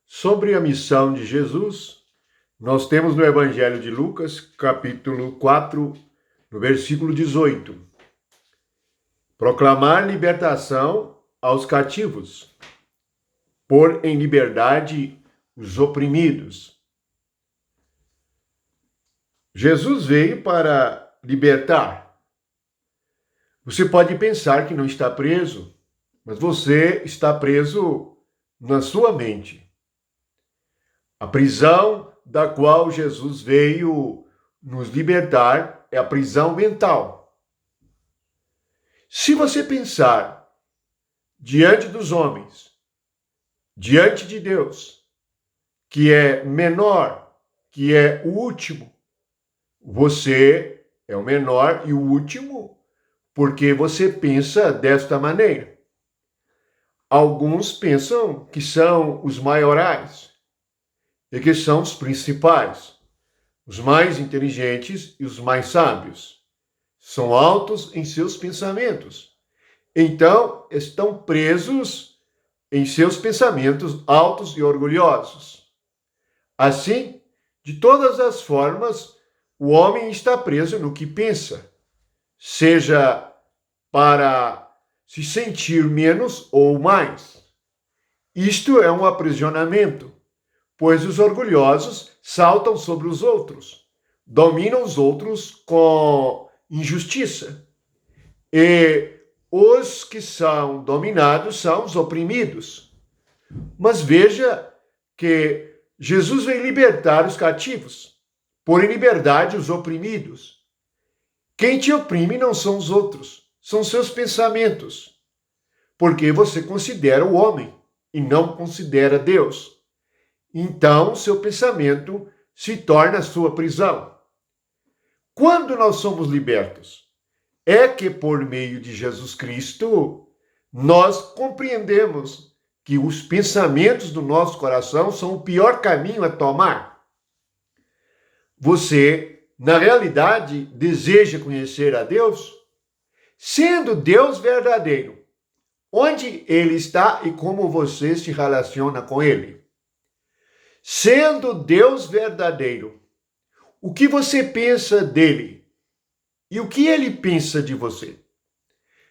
Sobre a missão de Jesus, nós temos no Evangelho de Lucas, capítulo 4, no versículo 18: proclamar libertação aos cativos, pôr em liberdade os oprimidos. Jesus veio para libertar. Você pode pensar que não está preso, mas você está preso na sua mente. A prisão da qual Jesus veio nos libertar é a prisão mental. Se você pensar diante dos homens, diante de Deus, que é menor, que é o último, você é o menor e o último porque você pensa desta maneira. Alguns pensam que são os maiorais e que são os principais, os mais inteligentes e os mais sábios. São altos em seus pensamentos. Então, estão presos em seus pensamentos altos e orgulhosos. Assim, de todas as formas, o homem está preso no que pensa, seja para se sentir menos ou mais. Isto é um aprisionamento, pois os orgulhosos saltam sobre os outros, dominam os outros com injustiça. E os que são dominados são os oprimidos. Mas veja que Jesus vem libertar os cativos, pôr em liberdade os oprimidos. Quem te oprime não são os outros, são seus pensamentos, porque você considera o homem e não considera Deus. Então, seu pensamento se torna a sua prisão. Quando nós somos libertos, é que por meio de Jesus Cristo, nós compreendemos que os pensamentos do nosso coração são o pior caminho a tomar. Você, na realidade, deseja conhecer a Deus? Sendo Deus verdadeiro, onde Ele está e como você se relaciona com Ele? Sendo Deus verdadeiro, o que você pensa dele e o que ele pensa de você?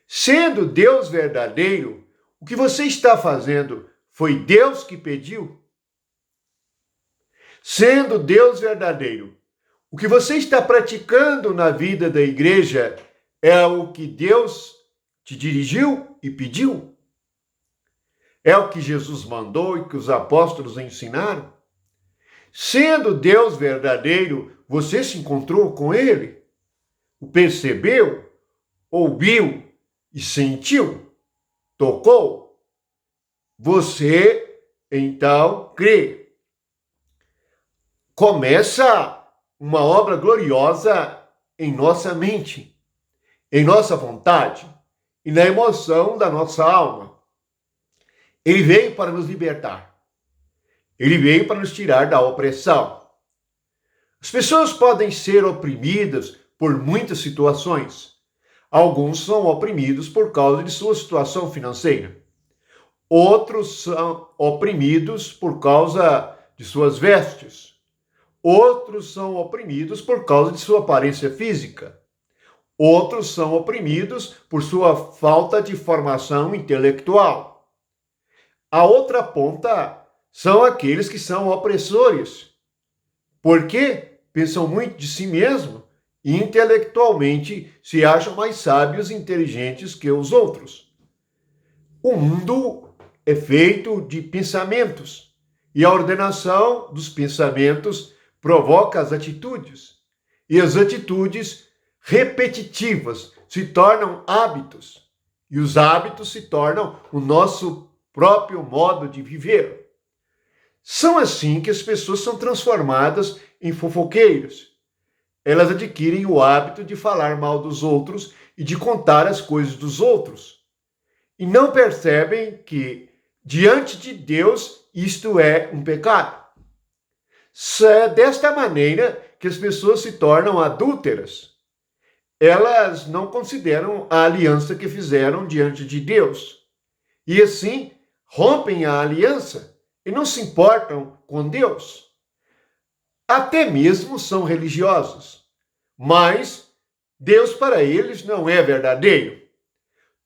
Sendo Deus verdadeiro, o que você está fazendo foi Deus que pediu? Sendo Deus verdadeiro, o que você está praticando na vida da igreja é o que Deus te dirigiu e pediu? É o que Jesus mandou e que os apóstolos ensinaram? Sendo Deus verdadeiro, você se encontrou com Ele? O percebeu? Ouviu e sentiu? Tocou? Você, então, crê. Começa uma obra gloriosa em nossa mente, em nossa vontade e na emoção da nossa alma. Ele veio para nos libertar. Ele veio para nos tirar da opressão. As pessoas podem ser oprimidas por muitas situações. Alguns são oprimidos por causa de sua situação financeira. Outros são oprimidos por causa de suas vestes. Outros são oprimidos por causa de sua aparência física. Outros são oprimidos por sua falta de formação intelectual. A outra ponta são aqueles que são opressores, porque pensam muito de si mesmo e intelectualmente se acham mais sábios e inteligentes que os outros. O mundo é feito de pensamentos e a ordenação dos pensamentos provoca as atitudes. E as atitudes repetitivas se tornam hábitos e os hábitos se tornam o nosso próprio modo de viver. São assim que as pessoas são transformadas em fofoqueiros. Elas adquirem o hábito de falar mal dos outros e de contar as coisas dos outros. E não percebem que, diante de Deus, isto é um pecado. É desta maneira que as pessoas se tornam adúlteras. Elas não consideram a aliança que fizeram diante de Deus. E assim, rompem a aliança e não se importam com Deus. Até mesmo são religiosos, mas Deus para eles não é verdadeiro.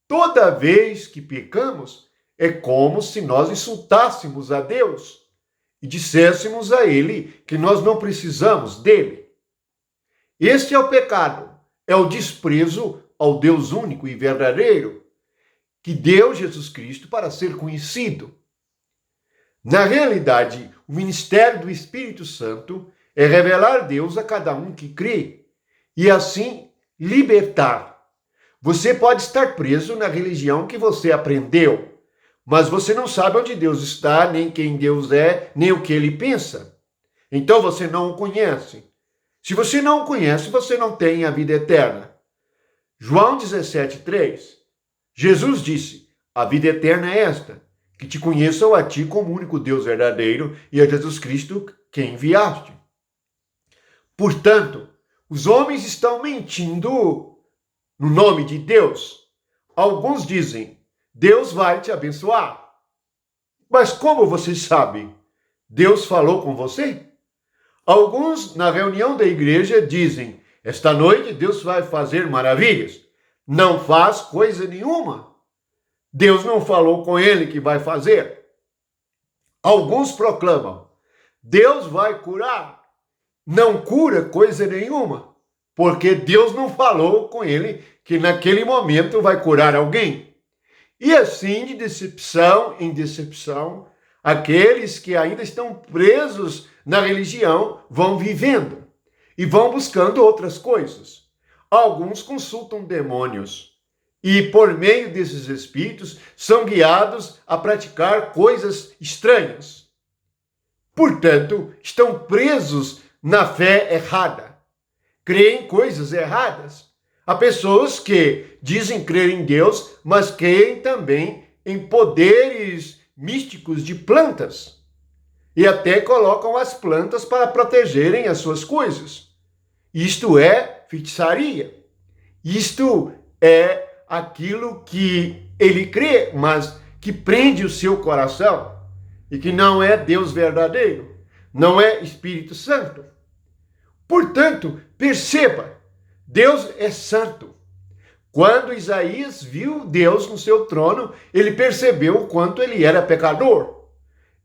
Toda vez que pecamos, é como se nós insultássemos a Deus e disséssemos a Ele que nós não precisamos dele. Este é o pecado, é o desprezo ao Deus único e verdadeiro, que deu Jesus Cristo para ser conhecido. Na realidade, o ministério do Espírito Santo é revelar Deus a cada um que crê e assim libertar. Você pode estar preso na religião que você aprendeu, mas você não sabe onde Deus está, nem quem Deus é, nem o que ele pensa. Então você não o conhece. Se você não o conhece, você não tem a vida eterna. João 17:3, Jesus disse: a vida eterna é esta, que te conheçam a ti como único Deus verdadeiro e a Jesus Cristo quem enviaste. Portanto, os homens estão mentindo no nome de Deus. Alguns dizem: Deus vai te abençoar. Mas como você sabe? Deus falou com você? Alguns, na reunião da igreja, dizem: esta noite Deus vai fazer maravilhas. Não faz coisa nenhuma. Deus não falou com ele que vai fazer. Alguns proclamam: Deus vai curar. Não cura coisa nenhuma, porque Deus não falou com ele que naquele momento vai curar alguém. E assim, de decepção em decepção, aqueles que ainda estão presos na religião vão vivendo e vão buscando outras coisas. Alguns consultam demônios e, por meio desses espíritos, são guiados a praticar coisas estranhas. Portanto, estão presos na fé errada, creem coisas erradas. Há pessoas que dizem crer em Deus, mas creem também em poderes místicos de plantas. E até colocam as plantas para protegerem as suas coisas. Isto é feitiçaria. Isto é aquilo que ele crê, mas que prende o seu coração e que não é Deus verdadeiro, não é Espírito Santo. Portanto, perceba, Deus é santo. Quando Isaías viu Deus no seu trono, ele percebeu o quanto ele era pecador.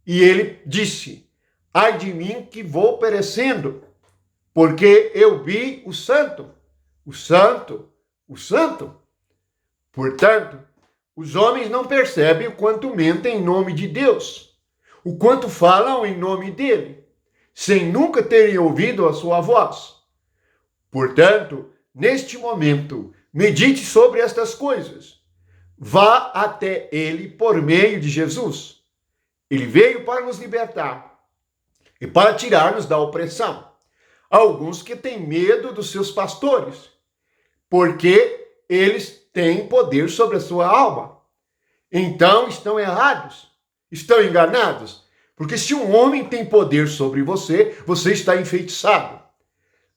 E ele disse: ai de mim que vou perecendo, porque eu vi o santo, o santo, o santo. Portanto, os homens não percebem o quanto mentem em nome de Deus, o quanto falam em nome dele, sem nunca terem ouvido a sua voz. Portanto, neste momento, medite sobre estas coisas. Vá até ele por meio de Jesus. Ele veio para nos libertar e para tirar-nos da opressão. Alguns que têm medo dos seus pastores, porque eles têm poder sobre a sua alma. Então estão errados, estão enganados, porque se um homem tem poder sobre você, você está enfeitiçado.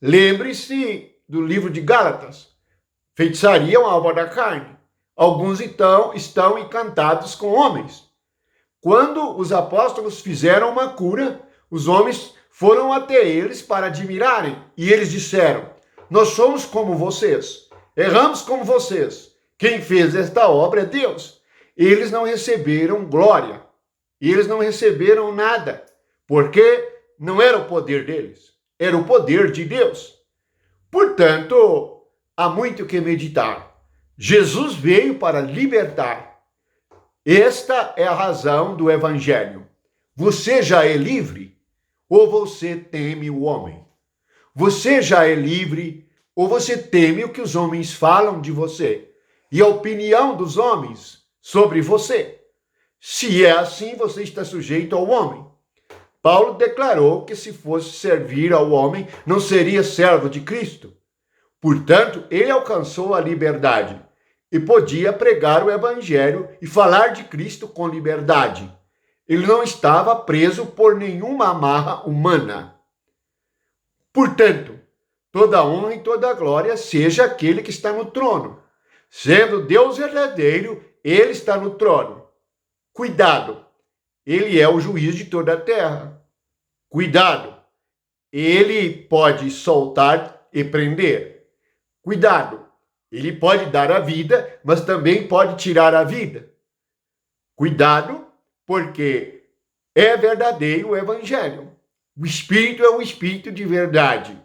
Lembre-se do livro de Gálatas. Feitiçaria é uma obra da carne. Alguns então estão encantados com homens. Quando os apóstolos fizeram uma cura, os homens foram até eles para admirarem. E eles disseram: nós somos como vocês, erramos como vocês. Quem fez esta obra é Deus. Eles não receberam glória. Eles não receberam nada, porque não era o poder deles, era o poder de Deus. Portanto, há muito que meditar. Jesus veio para libertar. Esta é a razão do Evangelho. Você já é livre ou você teme o homem? Você já é livre ou você teme o que os homens falam de você e a opinião dos homens sobre você? Se é assim, você está sujeito ao homem. Paulo declarou que se fosse servir ao homem, não seria servo de Cristo. Portanto, ele alcançou a liberdade e podia pregar o evangelho e falar de Cristo com liberdade. Ele não estava preso por nenhuma amarra humana. Portanto, toda honra e toda glória seja aquele que está no trono. Sendo Deus verdadeiro, ele está no trono. Cuidado! ele é o juiz de toda a terra. Cuidado, ele pode soltar e prender. Cuidado, ele pode dar a vida, mas também pode tirar a vida. Cuidado, porque é verdadeiro o evangelho. O Espírito é um Espírito de verdade.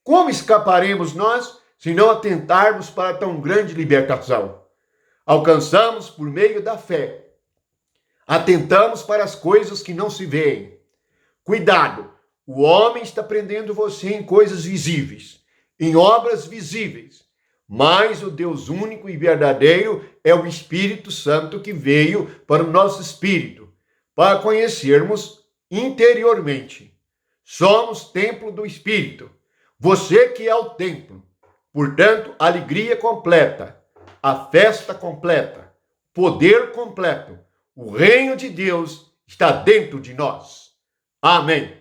Como escaparemos nós se não atentarmos para tão grande libertação? Alcançamos por meio da fé. Atentamos para as coisas que não se veem. Cuidado, o homem está prendendo você em coisas visíveis, em obras visíveis. Mas o Deus único e verdadeiro é o Espírito Santo que veio para o nosso espírito, para conhecermos interiormente. Somos templo do Espírito. Você que é o templo. Portanto, alegria completa, a festa completa, poder completo. O reino de Deus está dentro de nós. Amém.